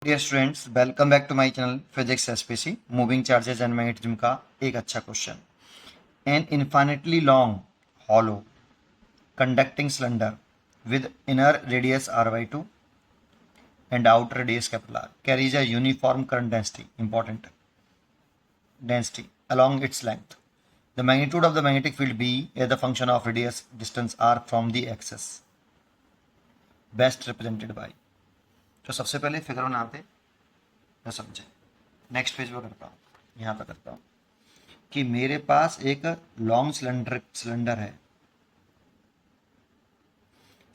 Dear students, welcome back to my channel physics SPC moving charges and magnetism का एक अच्छा question. An infinitely long hollow conducting cylinder with inner radius r by 2 and outer radius capital R carries a uniform current density, important density along its length. The magnitude of the magnetic field B is the function of radius distance r from the axis, best represented by। तो सबसे पहले figure बनाते हैं, समझे। Next page पर करता हूँ, यहाँ पे करता हूँ कि मेरे पास एक लॉन्ग सिलेंडर है।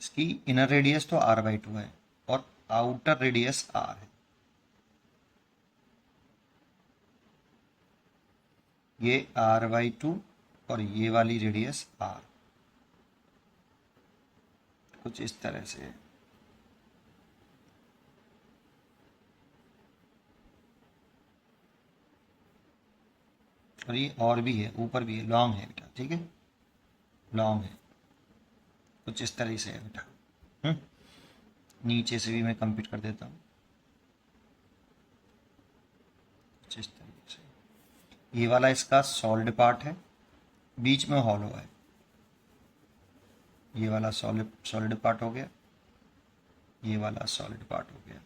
इसकी इनर रेडियस तो r/2 है और आउटर रेडियस r है। ये r/2 और ये वाली रेडियस r, कुछ इस तरह से है। और ये और भी है, ऊपर भी है, लॉन्ग है बेटा, ठीक है, लॉन्ग है, कुछ इस तरह से है बेटा। नीचे से भी मैं कंप्लीट कर देता हूँ, कुछ इस तरीके से। ये वाला इसका सॉलिड पार्ट है, बीच में हॉलो है। ये वाला सॉलिड पार्ट हो गया, ये वाला सॉलिड पार्ट हो गया,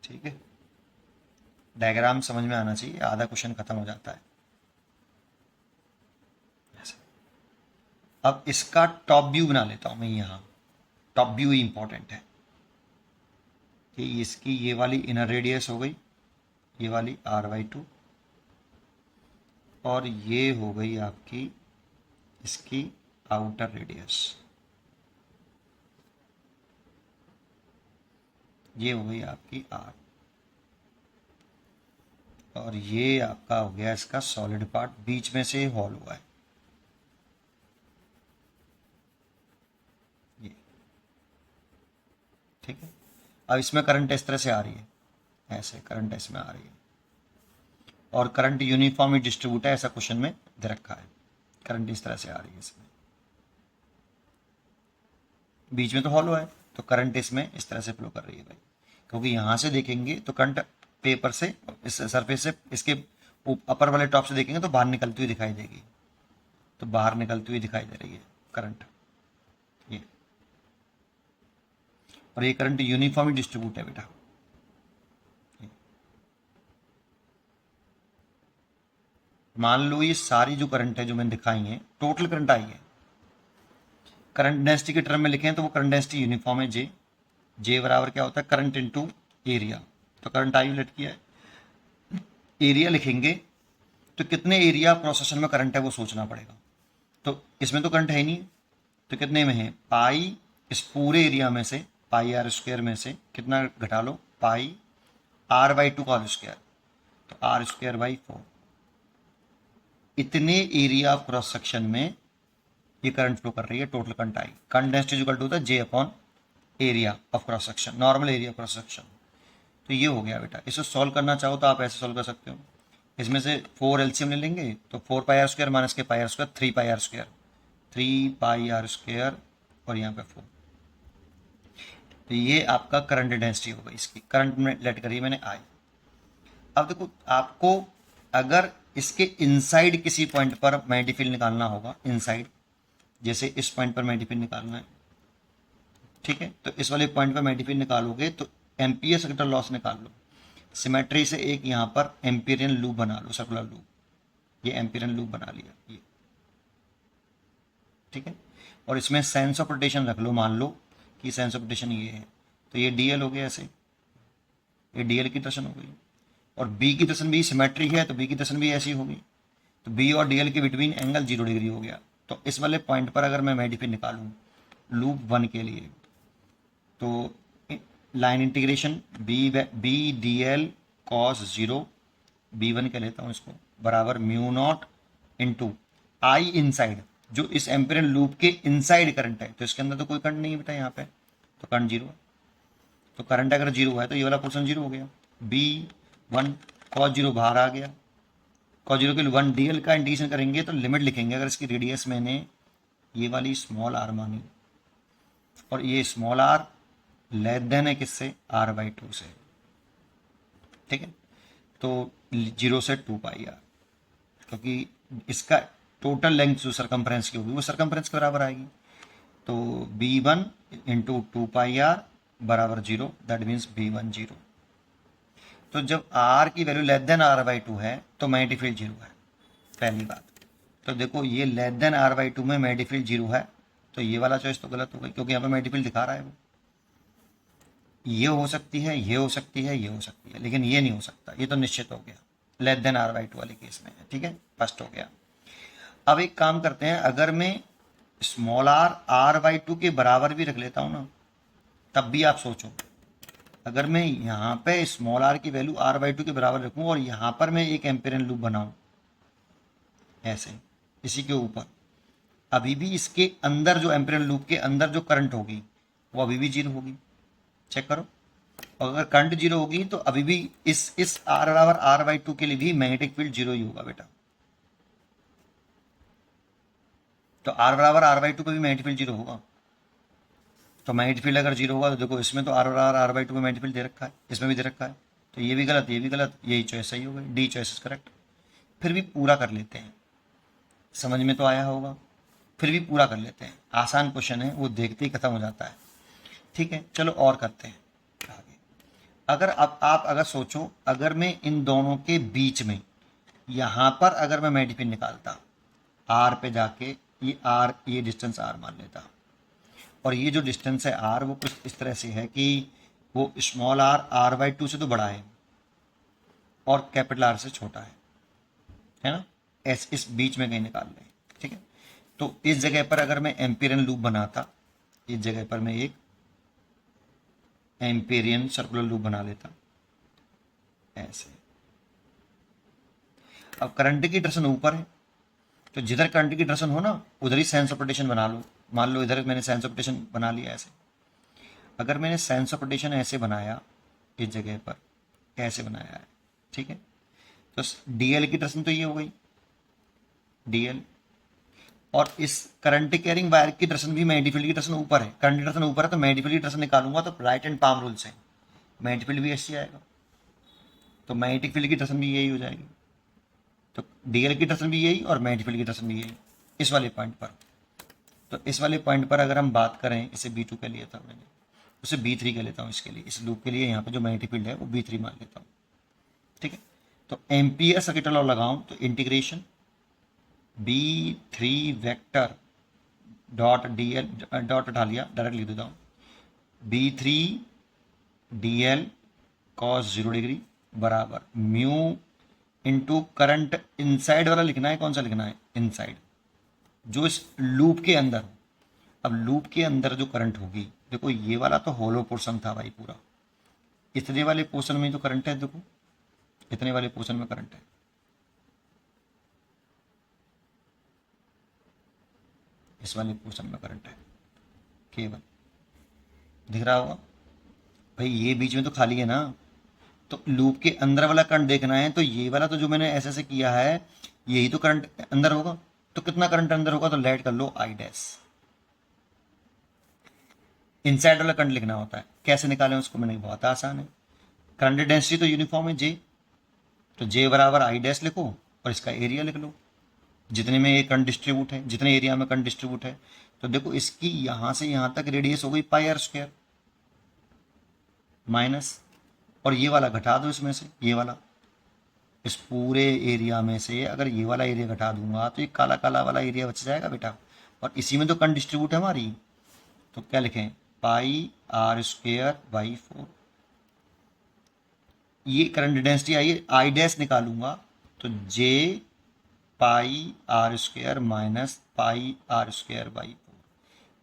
ठीक है। डायग्राम समझ में आना चाहिए, आधा क्वेश्चन खत्म हो जाता है। अब इसका टॉप व्यू बना लेता हूं मैं। यहाँ टॉप व्यू ही इंपॉर्टेंट है कि इसकी ये वाली इनर रेडियस हो गई, ये वाली r/2, और ये हो गई आपकी इसकी आउटर रेडियस, ये हो गई आपकी r, और ये आपका हो गया इसका सॉलिड पार्ट, बीच में से हॉल हुआ है ये, ठीक है। अब इसमें करंट इस तरह से आ रही है, ऐसे करंट इसमें आ रही है, और करंट यूनिफॉर्मली डिस्ट्रीब्यूट है, ऐसा क्वेश्चन में दे रखा है। करंट इस तरह से आ रही है, इसमें बीच में तो हॉलो है, तो करंट इसमें इस तरह से फ्लो कर रही है भाई। क्योंकि यहाँ से देखेंगे तो करंट पेपर से, इस सरफेस से, इसके अपर वाले टॉप से देखेंगे तो बाहर निकलती हुई दिखाई देगी, तो बाहर निकलती हुई दिखाई दे रही है करंट, ये। और ये करंट यूनिफॉर्मली डिस्ट्रीब्यूट है बेटा। मान लो ये सारी जो करंट है जो मैंने दिखाई है, टोटल करंट आई है। करंट डेंसिटी के टर्म में लिखें तो वो करंट डेंसिटी यूनिफॉर्म है, जे बराबर क्या होता है, करंट इनटू एरिया। तो करंट आई लेट किया है, एरिया लिखेंगे तो कितने एरिया क्रॉस सेक्शन में करंट है वो सोचना पड़ेगा। तो इसमें तो करंट है ही नहीं, तो कितने में है, पाई, इस पूरे एरिया में से पाई r² में से कितना घटा लो, पाई r/2 का स्क्वायर, तो r²/4। इतने एरिया ऑफ क्रॉस सेक्शन में ये करंट फ्लो कर रही है, total current I. Current density equal to होता है J upon area of cross section, normal area of cross section. तो ये हो गया बेटा। इसको सॉल्व करना चाहो तो आप ऐसे सॉल्व कर सकते हो, इसमें से 4 LCM ले लेंगे तो 4πr² माइनस के πr², 3πr², 3πr² और यहाँ पे 4। तो ये आपका करंट डेंसिटी हो गई, इसकी करंट में लेट करी मैंने आई। अब देखो, आपको अगर इसके इनसाइड किसी पॉइंट पर मैग्नेटिक फील्ड निकालना होगा, इनसाइड, जैसे इस पॉइंट पर मैग्नेटिक फील्ड निकालना है, ठीक है, तो इस वाले पॉइंट पर मैग्नेटिक फील्ड निकालोगे तो एम्पियर सर्कुलर लॉस निकाल लो। सिमेट्री से एक यहाँ पर एम्पियरियन लूप बना लो, सर्कुलर लूप, ये एम्पियरियन लूप बना लिया ये, ठीक है। और इसमें सेंस ऑफ रोटेशन रख लो, मान लो कि सेंस ऑफ रोटेशन ये है, तो ये dl हो गया ऐसे, ये dl की डायरेक्शन हो गई, और b की डायरेक्शन भी सिमेट्री है तो b की डायरेक्शन भी ऐसी होगी, तो b और dl के बिटवीन एंगल 0 डिग्री हो गया। तो इस वाले पॉइंट पर अगर मैं मैग्नेटिक फील्ड निकालूं लूप 1 के लिए, तो line integration B dl cos 0, b1 के लेता हूँ इसको, बराबर μ0 इंटू आई इनसाइड, जो इस एम्पियरियन लूप के इनसाइड करंट है, तो इसके अंदर तो कोई करंट नहीं है बेटा यहाँ पे, तो करंट 0 है। तो करंट अगर 0 है तो ये वाला पोर्शन 0 हो गया, b1 cos 0 बाहर आ गया, cos 0 के लिए 1 dl का इंटीग्रेशन करेंगे तो लिमिट लिखेंगे। अगर इसकी रेडियस मैंने ये वाली स्मॉल r मानी और ये स्मॉल r लेस देन है किससे, r/2 से, ठीक है। तो 0 से 2πr, क्योंकि इसका टोटल लेंथ जो सरकमफ्रेंस की होगी वो सरकमफ्रेंस के बराबर आएगी। तो b1 इंटू 2πr बराबर 0, दैट मीन्स b1 0। तो जब r की वैल्यू लेस देन r/2 है तो मैग्नेटिक फील्ड 0 है, पहली बात। तो देखो ये लेस देन r/2 में मैग्नेटिक फील्ड 0 है, तो ये वाला चॉइस तो गलत हो गई, क्योंकि यहाँ पे मैग्नेटिक फील्ड दिखा रहा है वो। ये हो सकती है, ये हो सकती है, ये हो सकती है, लेकिन ये नहीं हो सकता, ये तो निश्चित हो गया लेस देन r/2 वाले केस में, ठीक है, फर्स्ट हो गया। अब एक काम करते हैं, अगर मैं स्मॉल r r/2 के बराबर भी रख लेता हूँ ना, तब भी आप सोचो, अगर मैं यहाँ पे स्मॉल r की वैल्यू r/2 के बराबर रखूँ और यहाँ पर मैं एक एम्पिरियन लूप बनाऊँ ऐसे इसी के ऊपर, अभी भी इसके अंदर जो एम्पिरियन लूप के अंदर जो करंट होगी वो अभी भी 0 होगी, चेक करो। और अगर करंट 0 होगी तो अभी भी इस r बराबर r/2 के लिए भी मैग्नेटिक फील्ड 0 ही होगा बेटा। तो r बराबर r/2 पे भी मैग्नेटिक फील्ड 0 होगा। तो मैग्नेटिक फील्ड अगर 0 होगा तो देखो इसमें तो r बराबर r/2 पे मैग्नेटिक फील्ड दे रखा है, इसमें भी दे रखा है, तो ये भी गलत, ये भी गलत, यही चॉइस सही हो गई, डी चॉइस इज करेक्ट। फिर भी पूरा कर लेते हैं, समझ में तो आया होगा, फिर भी पूरा कर लेते हैं, आसान क्वेश्चन है, वो देखते ही खत्म हो जाता है, ठीक है। चलो और करते हैं आगे। अगर अब आप अगर सोचो, अगर मैं इन दोनों के बीच में यहाँ पर अगर मैं मैग्नेटिक फील्ड निकालता, आर पे जाके ये आर, ये डिस्टेंस आर मान लेता, और ये जो डिस्टेंस है आर वो कुछ इस तरह से है कि वो स्मॉल आर r/2 से तो बड़ा है और कैपिटल आर से छोटा है ना, इस बीच में कहीं निकाल लें, ठीक है। तो इस जगह पर अगर मैं एम्पिरियन लूप बनाता, इस जगह पर मैं एक एम्पिरियन सर्कुलर लूप बना लेता ऐसे। अब करंट की डायरेक्शन ऊपर है, तो जिधर करंट की डायरेक्शन हो ना उधर ही सेंस ऑफ रोटेशन बना लो। मान लो इधर मैंने सेंस ऑफ रोटेशन बना लिया ऐसे, अगर मैंने सेंस ऑफ रोटेशन ऐसे बनाया, इस जगह पर ऐसे बनाया है, ठीक है, तो डीएल की डायरेक्शन तो ये हो गई डीएल, और इस करंट कैरिंग वायर की डायरेक्शन भी मैग्नेटिक फील्ड की डायरेक्शन ऊपर है, करंट की डायरेक्शन ऊपर है तो मैग्नेटिक फील्ड की डायरेक्शन निकालूंगा तो राइट एंड पाम रूल से मैग्नेटिक फील्ड भी ऐसे आएगा, तो मैग्नेटिक फील्ड की डायरेक्शन भी यही हो जाएगी, तो डीएल की डायरेक्शन भी यही और मैग्नेटिक फील्ड की डायरेक्शन भी यही इस वाले पॉइंट पर। तो इस वाले पॉइंट पर अगर हम बात करें, इसे B2 के लिए था मैंने, उसे B3 के लेता हूँ इसके लिए, इस लूप के लिए यहाँ पे जो मैग्नेटिक फील्ड है वो B3 मान लेता हूँ, ठीक है। तो एम्पियर सर्किट लॉ लगाऊं तो integration B3 vector dot DL dot उठा लिया, डायरेक्ट लिख देता हूँ, B3 DL cos 0 डिग्री बराबर म्यू इंटू करंट इनसाइड वाला लिखना है, कौन सा लिखना है, इनसाइड, जो इस लूप के अंदर हो। अब लूप के अंदर जो करंट होगी, देखो ये वाला तो होलो पोर्शन था भाई पूरा, इतने वाले पोर्शन में जो करंट है, देखो इतने वाले पोर्शन में करंट है, इस वाले पोर्शन में करंट है केवल, दिख रहा होगा भाई, ये बीच में तो खाली है ना, तो लूप के अंदर वाला करंट देखना है, तो ये वाला तो जो मैंने ऐसे ऐसे किया है यही तो करंट अंदर होगा, तो कितना करंट अंदर होगा, तो लेट कर लो आई डैश, इनसाइड वाला करंट लिखना होता है, कैसे निकालें उसको, मैंने बहुत आसान है, करंट डेंसिटी तो यूनिफॉर्म है जे, तो जे बराबर आई डैश लिखो और इसका एरिया लिख लो, जितने में ये करंट डिस्ट्रीब्यूट है, जितने एरिया में करंट डिस्ट्रीब्यूट है, तो देखो इसकी यहां से यहां तक रेडियस हो गई πr² माइनस, और ये वाला घटा दो इसमें से, ये वाला इस पूरे एरिया में से अगर ये वाला एरिया घटा दूंगा तो ये काला काला वाला एरिया बच जाएगा बेटा, और इसी में तो करंट डिस्ट्रीब्यूट है हमारी, तो क्या लिखें πr²/4, ये current density I I dash निकालूंगा तो जे πr² माइनस πr²/4,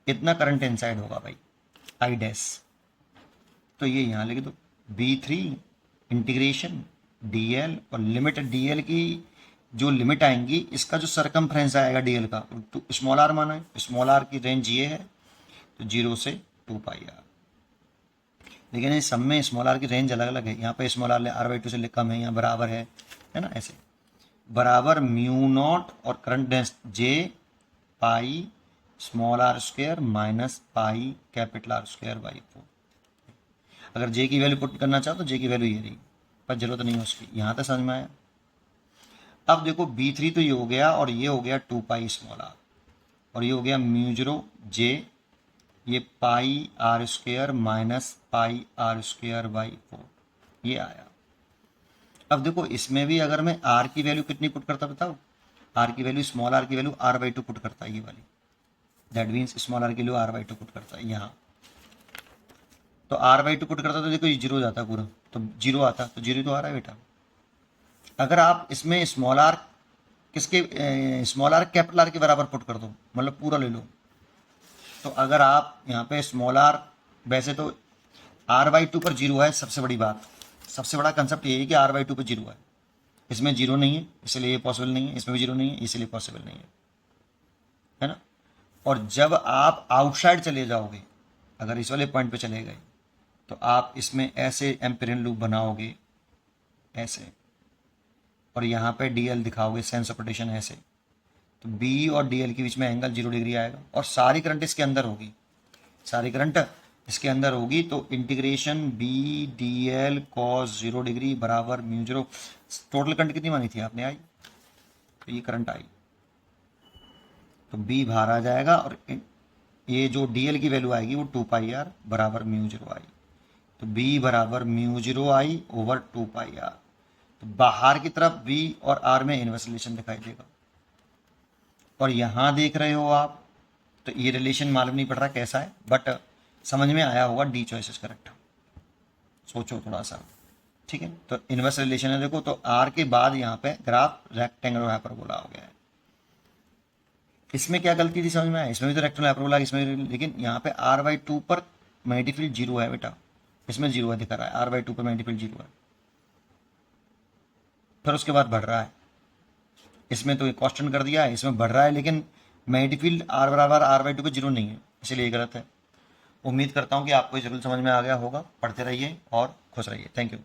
इतना करंट इनसाइड होगा भाई आई डैश, तो ये यहाँ लिख दो B3 इंटीग्रेशन DL, और लिमिट DL की जो लिमिट आएंगी, इसका जो सरकमफ्रेंस आएगा DL का, तो स्मॉल r माना है, स्मॉल r की रेंज ये है, तो 0 से 2πr, लेकिन इस सब में स्मॉल r की रेंज अलग अलग है, यहाँ पे स्मॉल r r/2 से कम है, यहाँ बराबर है ना, ऐसे बराबर म्यू नॉट और current density J pi small r² minus pi capital R²/4, अगर जे की वैल्यू पुट करना चाहो तो जे की वैल्यू ये रही, पर जरूरत नहीं है उसकी। यहाँ तक समझ में आया। अब देखो B3 तो ये हो गया, और ये हो गया 2 पाई स्मॉल आर, और ये हो गया म्यू0 जे, ये pi R square minus pi R square by 4, ये आया। अब देखो इसमें भी अगर मैं आर की वैल्यू कितनी पुट करता बताओ, आर की वैल्यू, स्मॉल आर की वैल्यू r/2 पुट करता है, ये वाली, दैट मीन्स स्मॉल आर की वैल्यू r/2 पुट करता है यहाँ। तो r/2 पुट करता तो देखो ये 0 हो जाता पूरा, तो 0 आता, तो 0 तो आ रहा है बेटा। अगर आप इसमें स्मॉल आर किसके, स्मॉल आर कैपिटल आर के बराबर पुट कर दो, मतलब पूरा ले लो, तो अगर आप यहाँ पे स्मॉल आर, वैसे तो r/2 पर 0 है, सबसे बड़ी बात, सबसे बड़ा कंसेप्ट ये है कि r/2 पर 0 है, इसमें 0 नहीं है इसलिए ये पॉसिबल नहीं है, इसमें भी 0 नहीं है इसलिए पॉसिबल नहीं है ना। और जब आप आउटसाइड चले जाओगे, अगर इस वाले पॉइंट पे चले गए, तो आप इसमें ऐसे एम्पिरियन लूप बनाओगे ऐसे, और यहाँ पे डीएल दिखाओगे, सेंस ऑफ रोटेशन ऐसे, तो बी और डीएल के बीच में एंगल 0 डिग्री आएगा, और सारी करंट इसके अंदर होगी, सारी करंट इसके अंदर होगी, तो integration B D L cos 0 degree बराबर म्यू0। टोटल करंट कितनी मानी थी आपने, आई, तो ये करंट आई, तो बी बाहर आ जाएगा, और ये जो डीएल की वैल्यू आएगी वो 2 पाई आर बराबर म्यू0 आई, तो बी बराबर म्यू0 आई ओवर 2 पाई आर। तो बाहर की तरफ बी और आर में इनवर्स रिलेशन दिखाई देगा, और यहां देख रहे हो आप, तो ये रिलेशन मालूम नहीं पड़ रहा कैसा है, बट समझ में आया होगा, डी चॉइस इज करेक्ट। सोचो थोड़ा सा, ठीक है। तो इनवर्स रिलेशन है देखो, तो आर के बाद यहाँ पे ग्राफ रेक्टेंगुलर हाइपरबोला हो गया है। इसमें क्या गलती थी समझ में आया, इसमें भी तो रेक्टेंगुलर हाइपरबोला, इसमें भी, लेकिन यहाँ पे r/2 पर मैग्नेटिक फील्ड 0 है बेटा, इसमें 0 है दिखा रहा है, r/2 पर मैग्नेटिक फील्ड 0 है, फिर उसके बाद बढ़ रहा है, इसमें तो कांस्टेंट कर दिया है, इसमें बढ़ रहा है, लेकिन मैग्नेटिक फील्ड r बराबर r/2 पे 0 नहीं है, इसलिए गलत है। उम्मीद करता हूँ कि आपको ये जरूर समझ में आ गया होगा। पढ़ते रहिए और खुश रहिए। Thank you.